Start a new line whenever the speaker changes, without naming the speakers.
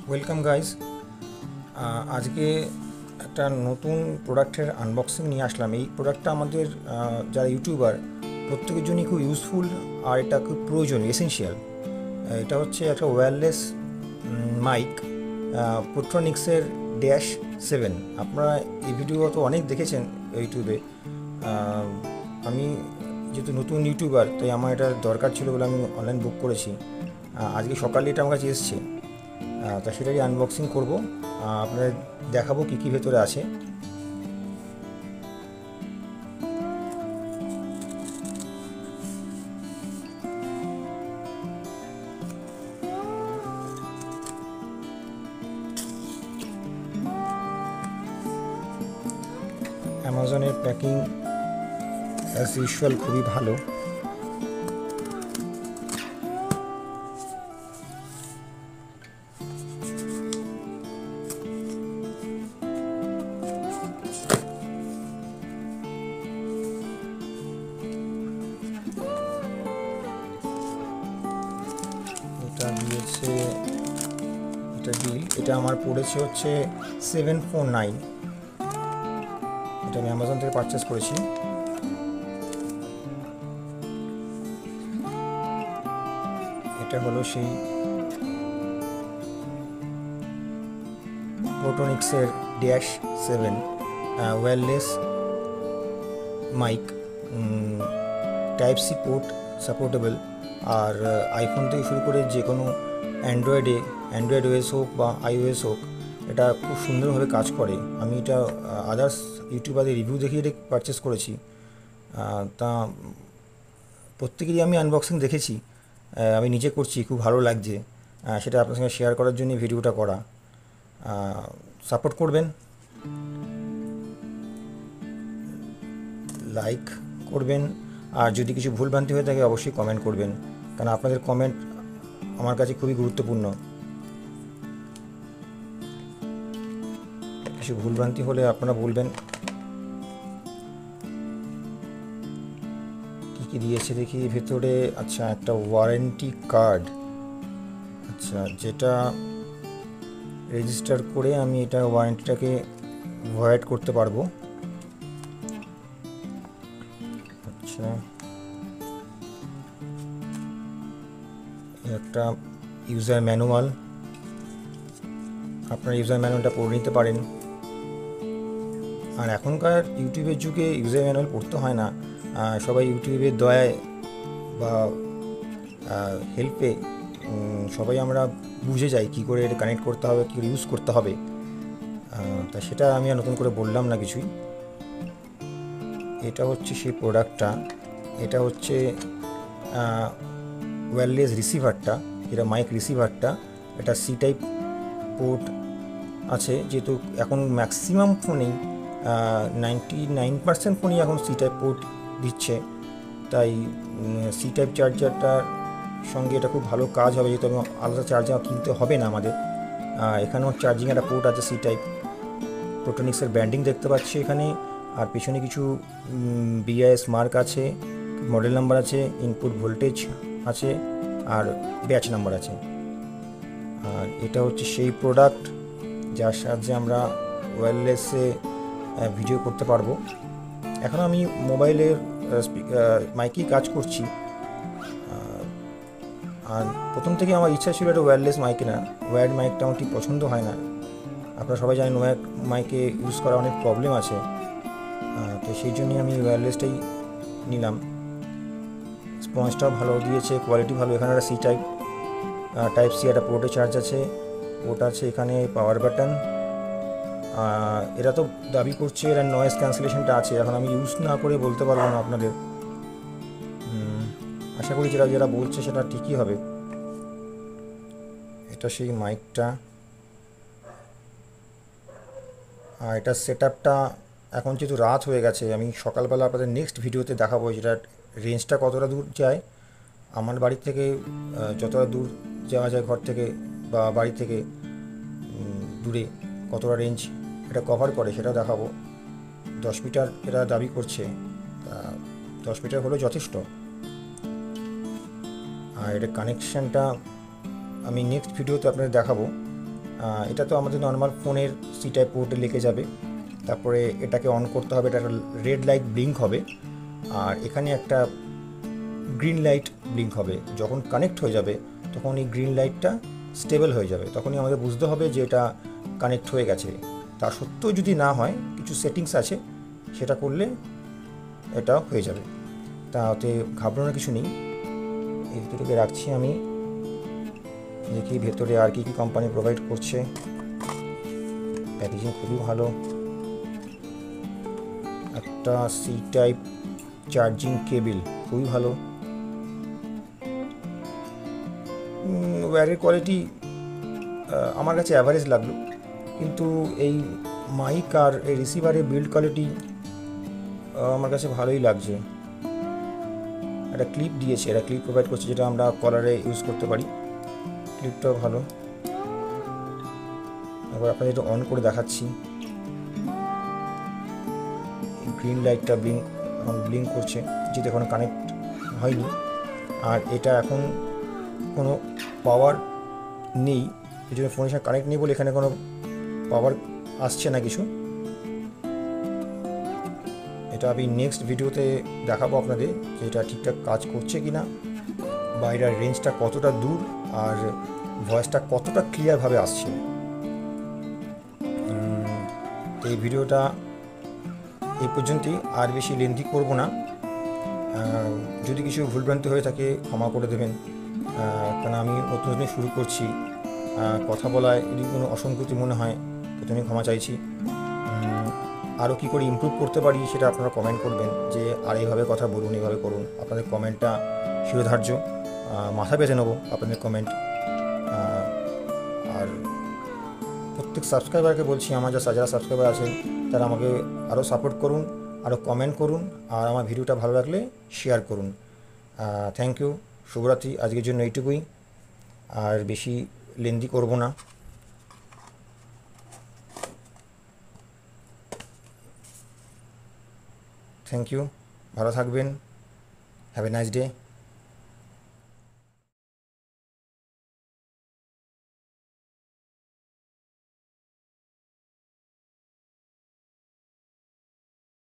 Welcome guys. আজকে একটা নতুন প্রোডাক্টের আনবক্সিং নিয়ে আসলাম। এই প্রোডাক্টটা আমাদের যারা ইউটিউবার প্রত্যেকের জন্যই খুব ইউজফুল, আর এটা খুব প্রয়োজনীয়, এসেনশিয়াল। এটা হচ্ছে একটা ওয়্যারলেস মাইক, পোট্রনিক্সের -7। আপনারা এই ভিডিও তো অনেক দেখেছেন ইউটিউবে। আমি যেহেতু নতুন ইউটিউবার, তাই আমার এটা দরকার ছিল বলে আমি অনলাইন বুক করেছি। আজকে সকালে এটা আমার কাছে এসছে, তা সেটারই আনবক্সিং করব। আপনাদের দেখাবো কী কী ভেতরে আছে। অ্যামাজনের প্যাকিং অ্যাজ ইউজুয়াল খুবই ভালো। এটা দিয়েছে, এটা বিল, এটা আমার পড়েছে হচ্ছে 749। এটা আমি অ্যামাজন থেকে পারচেস করেছি। এটা হলো সেই পোট্রনিক্সের -7 wireless mic, type C port supportable. আর আইফোন থেকে শুরু করে যে কোনো অ্যান্ড্রয়েড ওএস হোক বা iOS হোক, এটা খুব সুন্দরভাবে কাজ করে। আমি এটা আদার্স ইউটিউবারদের রিভিউ দেখে এটা পারচেস করেছি। তা প্রত্যেকেরই আমি আনবক্সিং দেখেছি, আমি নিজে করছি, খুব ভালো লাগছে। সেটা আপনার সঙ্গে শেয়ার করার জন্য ভিডিওটা করা। সাপোর্ট করবেন, লাইক করবেন, আর যদি কিছু ভুলভ্রান্তি হয়ে থাকে অবশ্যই কমেন্ট করবেন, কারণ আপনাদের কমেন্ট আমার কাছে খুবই গুরুত্বপূর্ণ। কিছু ভুলভ্রান্তি হলে আপনারা বলবেন। কী কী দিয়েছে দেখি ভেতরে। আচ্ছা, একটা ওয়ারেন্টি কার্ড, আচ্ছা, যেটা রেজিস্টার করে আমি এটা ওয়ারেন্টিটাকে ভয়েড করতে পারবো। আচ্ছা, একটা ইউজার ম্যানুয়াল, আপনারা ইউজার ম্যানুয়ালটা পড়ে নিতে পারেন। আর এখনকার ইউটিউবের যুগে ইউজার ম্যানুয়াল পড়তে হয় না, সবাই ইউটিউবের দয়ায় বা হেল্পে সবাই আমরা বুঝে যাই কী করে এটা কানেক্ট করতে হবে, কী করে ইউজ করতে হবে। তা সেটা আমি আর নতুন করে বললাম না কিছুই। এটা হচ্ছে সেই প্রোডাক্টটা, এটা হচ্ছে ওয়্যারলেস রিসিভারটা, যেটা মাইক রিসিভারটা। এটা সি টাইপ পোর্ট আছে, যেহেতু এখন ম্যাক্সিমাম ফোনেই 99% ফোনই এখন সি টাইপ পোর্ট দিচ্ছে, তাই সি টাইপ চার্জারটার সঙ্গে এটা খুব ভালো কাজ হবে, যেহেতু আলাদা চার্জার কিনতে হবে না আমাদের। এখানেও চার্জিং একটা পোর্ট আছে সি টাইপ। প্রোটনিক্সের ব্র্যান্ডিং দেখতে পাচ্ছি এখানে, আর পেছনে কিছু BIS মার্ক আছে, মডেল নাম্বার আছে, ইনপুট ভোল্টেজ আছে, আর ব্যাচ নাম্বার আছে। আর এটা হচ্ছে সেই প্রোডাক্ট যার সাহায্যে আমরা ওয়্যারলেসে ভিডিও করতে পারবো। এখন আমি মোবাইলের মাইকেই কাজ করছি, আর প্রথম থেকে আমার ইচ্ছা ছিল একটা ওয়্যারলেস মাইক না। ওয়্যার্ড মাইকটা আমার ঠিক পছন্দ হয় না। আপনারা সবাই জানেন ওয়্যার্ড মাইকে ইউজ করা অনেক প্রবলেম আছে, তো সেই জন্যই আমি ওয়্যারলেসটাই নিলাম। স্পঞ্জটাও ভালো দিয়েছে, কোয়ালিটি ভালো। এখানে একটা টাইপ সি একটা পোর্টে চার্জ আছে, পোর্ট আছে, এখানে পাওয়ার বাটন। এরা তো দাবি করছে এরা নয়েজ ক্যান্সেলেশনটা আছে, এখন আমি ইউজ না করে বলতে পারবো না আপনাদের। আশা করি যেটা বলছে সেটা ঠিকই হবে। এটা সেই মাইকটা, আর এটার সেট আপটা এখন যেহেতু রাত হয়ে গেছে, আমি সকালবেলা আপনাদের নেক্সট ভিডিওতে দেখাবো যেটা রেঞ্জটা কতটা দূর যায় আমার বাড়ি থেকে, যতটা দূর যাওয়া যায় ঘর থেকে বা বাড়ি থেকে দূরে, কতটা রেঞ্জ এটা কভার করে সেটা দেখাবো। 10 মিটার এরা দাবি করছে, 10 মিটার হলেও যথেষ্ট। আর এটা কানেকশানটা আমি নেক্সট ভিডিওতে আপনাদের দেখাবো। এটা তো আমাদের নর্মাল ফোনের সি টাইপ পোর্টে লেগে যাবে। তারপরে এটাকে অন করতে হবে, এটা রেড লাইট ব্লিঙ্ক হবে, আর এখানে একটা গ্রিন লাইট ব্লিঙ্ক হবে। যখন কানেক্ট হয়ে যাবে তখন এই গ্রিন লাইটটা স্টেবল হয়ে যাবে, তখনই আমাদের বুঝতে হবে যে এটা কানেক্ট হয়ে গেছে। তা সত্ত্বেও যদি না হয়, কিছু সেটিংস আছে, সেটা করলে এটা হয়ে যাবে। তাতে ঘাবড়ানোর কিছু নেই। এই দুটোকে রাখছি আমি, দেখি ভেতরে আর কি কোম্পানি প্রোভাইড করছে। প্যাকেজিং খুবই ভালো। একটা সি টাইপ চার্জিং কেবিল, খুবই ভালো। ওয়্যারের কোয়ালিটি আমার কাছে অ্যাভারেজ লাগলো, কিন্তু এই মাইক আর এই রিসিভারের বিল্ড কোয়ালিটি আমার কাছে ভালোই লাগছে। একটা ক্লিপ দিয়েছে, এটা ক্লিপ প্রোভাইড করছে, যেটা আমরা কলারে ইউজ করতে পারি। ক্লিপটাও ভালো। এবার আপনাদের এটা অন করে দেখাচ্ছি। গ্রিন লাইটটা ব্লিঙ্ক করছে, যেটা এখনো কানেক্ট হয়নি। আর এটা এখন কোনো পাওয়ার নেই, এই জন্য ফোনের সাথে কানেক্ট নেই বলে এখানে কোনো পাওয়ার আসছে না কিছু। এটা আমি নেক্সট ভিডিওতে দেখাবো আপনাদের যে এটা ঠিকঠাক কাজ করছে কি না, বা এটার রেঞ্জটা কতটা দূর, আর ভয়েসটা কতটা ক্লিয়ারভাবে আসছে। তো এই ভিডিওটা এই পর্যন্তই, আর বেশি লেন্থি করব না। যদি কিছু ভুলভ্রান্তি হয়ে থাকে ক্ষমা করে দেবেন, কারণ আমি নতুন নতুন শুরু করছি। কথা বলায় যদি কোনো অসংগতি মনে হয় প্রথমে ক্ষমা চাইছি। আরও কী করে ইমপ্রুভ করতে পারি সেটা আপনারা কমেন্ট করবেন, যে আর এইভাবে কথা বলুন, এইভাবে করুন। আপনাদের কমেন্টটা শিরোধার্য, মাথা পেতে নেবো আপনাদের কমেন্ট। আর প্রত্যেক সাবস্ক্রাইবারকে বলছি, আমার যারা সাবস্ক্রাইবার আছেন তারা আমাকে আরও সাপোর্ট করুন, আরও কমেন্ট করুন, আর আমার ভিডিওটা ভালো লাগলে শেয়ার করুন। Thank you. শুভরাত্রি। আজকের জন্য এইটুকুই, আর বেশি লেন্দি করব না। থ্যাংক ইউ, ভালো থাকবেন। Have a nice day.